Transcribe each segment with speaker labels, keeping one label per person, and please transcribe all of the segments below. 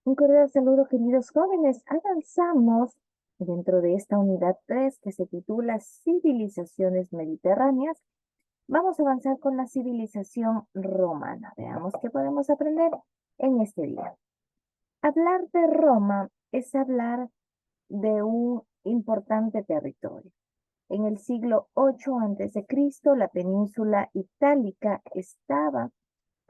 Speaker 1: Un cordial saludo, queridos jóvenes. Avanzamos dentro de esta unidad 3 que se titula Civilizaciones Mediterráneas. Vamos a avanzar con la civilización romana. Veamos qué podemos aprender en este día. Hablar de Roma es hablar de un importante territorio. En el siglo 8 a.C., la península itálica estaba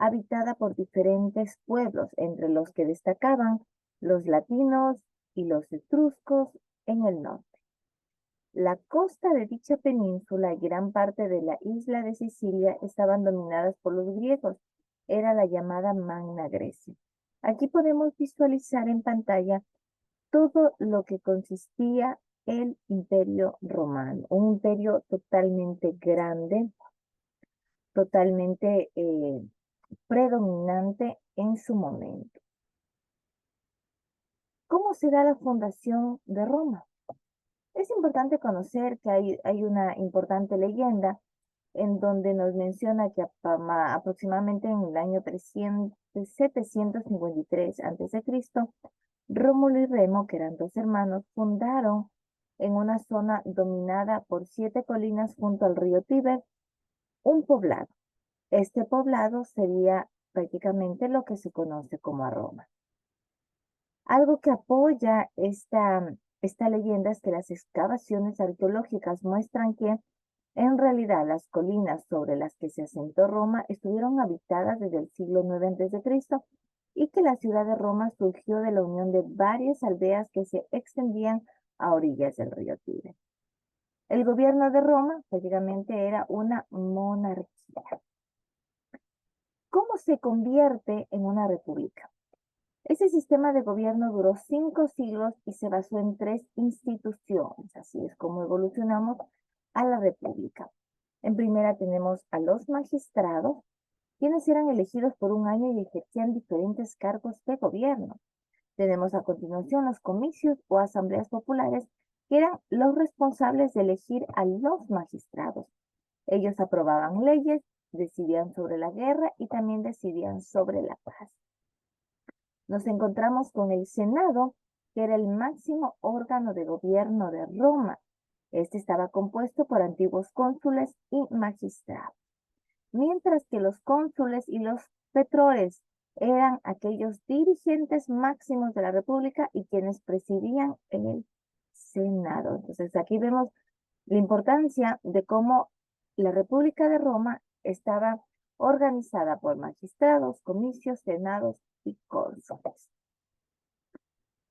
Speaker 1: habitada por diferentes pueblos, entre los que destacaban los latinos y los etruscos en el norte. La costa de dicha península y gran parte de la isla de Sicilia estaban dominadas por los griegos. Era la llamada Magna Grecia. Aquí podemos visualizar en pantalla todo lo que consistía el Imperio Romano, un imperio totalmente grande, totalmente predominante en su momento. ¿Cómo se da la fundación de Roma? Es importante conocer que hay una importante leyenda en donde nos menciona que aproximadamente en el año 753 a.C., Rómulo y Remo, que eran dos hermanos, fundaron en una zona dominada por 7 colinas junto al río Tíber un poblado. Este poblado sería prácticamente lo que se conoce como Roma. Algo que apoya esta leyenda es que las excavaciones arqueológicas muestran que en realidad las colinas sobre las que se asentó Roma estuvieron habitadas desde el siglo IX a.C. y que la ciudad de Roma surgió de la unión de varias aldeas que se extendían a orillas del río Tíber. El gobierno de Roma prácticamente era una monarquía. ¿Cómo se convierte en una república? Ese sistema de gobierno duró 5 siglos y se basó en 3 instituciones. Así es como evolucionamos a la república. En primera tenemos a los magistrados, quienes eran elegidos por un año y ejercían diferentes cargos de gobierno. Tenemos a continuación los comicios o asambleas populares, que eran los responsables de elegir a los magistrados. Ellos aprobaban leyes, decidían sobre la guerra y también decidían sobre la paz. Nos encontramos con el Senado, que era el máximo órgano de gobierno de Roma. Este estaba compuesto por antiguos cónsules y magistrados, mientras que los cónsules y los pretorios eran aquellos dirigentes máximos de la República y quienes presidían el Senado. Entonces aquí vemos la importancia de cómo la República de Roma estaba organizada por magistrados, comicios, senados y cónsules.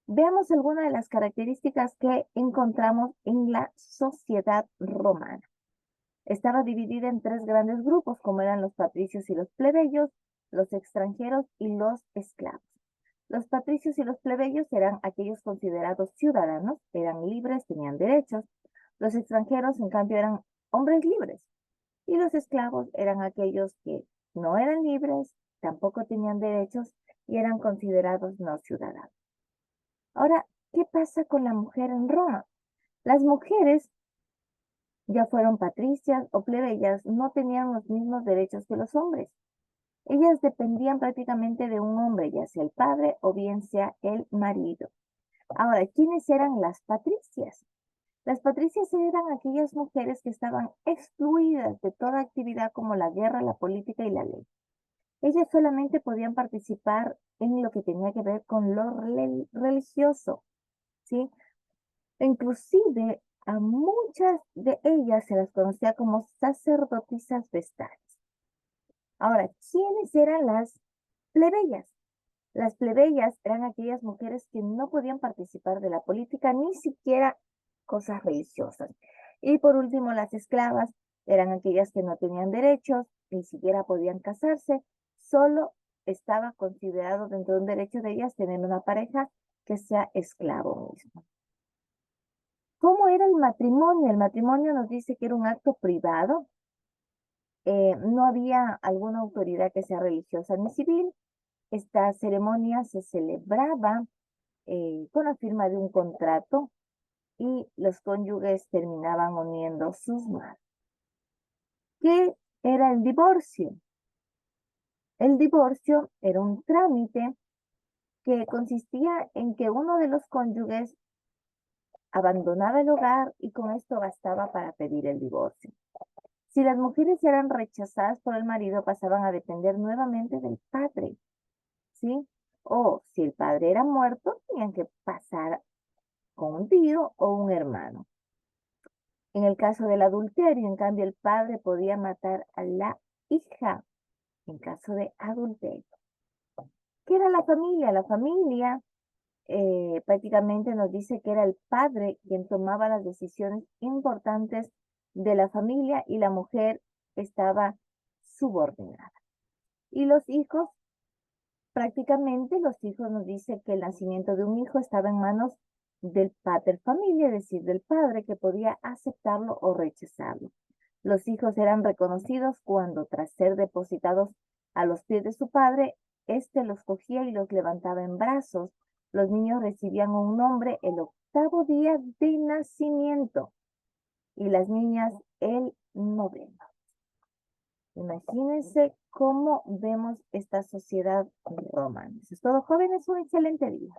Speaker 1: Veamos algunas de las características que encontramos en la sociedad romana. Estaba dividida en 3 grandes grupos, como eran los patricios y los plebeyos, los extranjeros y los esclavos. Los patricios y los plebeyos eran aquellos considerados ciudadanos, eran libres, tenían derechos. Los extranjeros, en cambio, eran hombres libres. Y los esclavos eran aquellos que no eran libres, tampoco tenían derechos y eran considerados no ciudadanos. Ahora, ¿qué pasa con la mujer en Roma? Las mujeres, ya fueron patricias o plebeyas, no tenían los mismos derechos que los hombres. Ellas dependían prácticamente de un hombre, ya sea el padre o bien sea el marido. Ahora, ¿quiénes eran las patricias? Las patricias eran aquellas mujeres que estaban excluidas de toda actividad como la guerra, la política y la ley. Ellas solamente podían participar en lo que tenía que ver con lo religioso, ¿sí? Inclusive a muchas de ellas se las conocía como sacerdotisas vestales. Ahora, ¿quiénes eran las plebeyas? Las plebeyas eran aquellas mujeres que no podían participar de la política, ni siquiera cosas religiosas. Y por último, las esclavas eran aquellas que no tenían derechos, ni siquiera podían casarse, solo estaba considerado dentro de un derecho de ellas tener una pareja que sea esclavo mismo. ¿Cómo era el matrimonio? El matrimonio nos dice que era un acto privado, no había alguna autoridad que sea religiosa ni civil. Esta ceremonia se celebraba con la firma de un contrato y los cónyuges terminaban uniendo sus manos. ¿Qué era el divorcio? El divorcio era un trámite que consistía en que uno de los cónyuges abandonaba el hogar y con esto bastaba para pedir el divorcio. Si las mujeres eran rechazadas por el marido, pasaban a depender nuevamente del padre, ¿sí? O si el padre era muerto, tenían que pasar con un tío o un hermano. En el caso del adulterio, en cambio, el padre podía matar a la hija en caso de adulterio. ¿Qué era la familia? La familia prácticamente nos dice que era el padre quien tomaba las decisiones importantes de la familia y la mujer estaba subordinada. Y los hijos, prácticamente los hijos nos dice que el nacimiento de un hijo estaba en manos del pater familia, es decir, del padre que podía aceptarlo o rechazarlo. Los hijos eran reconocidos cuando, tras ser depositados a los pies de su padre, éste los cogía y los levantaba en brazos. Los niños recibían un nombre el octavo día de nacimiento y las niñas el noveno. Imagínense cómo vemos esta sociedad romana. Eso es todo, jóvenes, un excelente día.